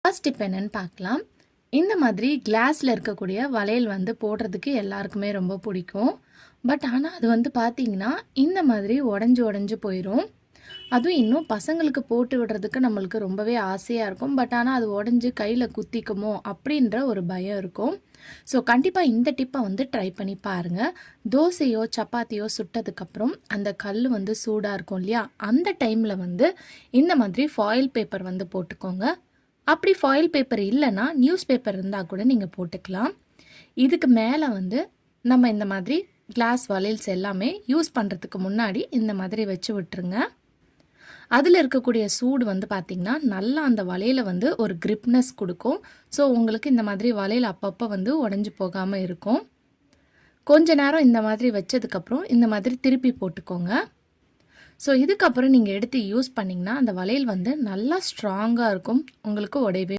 First tip என்னன்னு பார்க்கலாம். இந்த மாதிரி கிளாஸில் இருக்கக்கூடிய வளையல் வந்து போடுறதுக்கு எல்லாருக்குமே ரொம்ப பிடிக்கும். பட் ஆனால் அது வந்து பார்த்தீங்கன்னா இந்த மாதிரி உடஞ்சி உடஞ்சி போயிடும். அதுவும் இன்னும் பசங்களுக்கு போட்டு விடுறதுக்கு நம்மளுக்கு ரொம்பவே ஆசையாக இருக்கும். பட் ஆனால் அது உடஞ்சி கையில் குத்திக்குமோ அப்படின்ற ஒரு பயம் இருக்கும். ஸோ கண்டிப்பாக இந்த டிப்பை வந்து ட்ரை பண்ணி பாருங்கள். தோசையோ சப்பாத்தியோ சுட்டதுக்கப்புறம் அந்த கல் வந்து சூடாக இருக்கும் இல்லையா, அந்த டைமில் வந்து இந்த மாதிரி ஃபாயில் பேப்பர் வந்து போட்டுக்கோங்க. அப்படி ஃபாயில் பேப்பர் இல்லைன்னா நியூஸ் பேப்பர் இருந்தால் கூட நீங்கள் போட்டுக்கலாம். இதுக்கு மேலே வந்து நம்ம இந்த மாதிரி கிளாஸ் வளையல்ஸ் எல்லாமே யூஸ் பண்ணுறதுக்கு முன்னாடி இந்த மாதிரி வச்சு விட்டுருங்க. அதில் இருக்கக்கூடிய சூடு வந்து பார்த்திங்கன்னா நல்லா அந்த வளையலை வந்து ஒரு கிரிப்னஸ் கொடுக்கும். ஸோ உங்களுக்கு இந்த மாதிரி வளையல் அப்பப்போ வந்து உடஞ்சி போகாமல் இருக்கும். கொஞ்ச நேரம் இந்த மாதிரி வச்சதுக்கப்புறம் இந்த மாதிரி திருப்பி போட்டுக்கோங்க. ஸோ இதுக்கப்புறம் நீங்கள் எடுத்து யூஸ் பண்ணிங்கன்னா அந்த வளையல் வந்து நல்லா ஸ்ட்ராங்காக இருக்கும், உங்களுக்கு உடையவே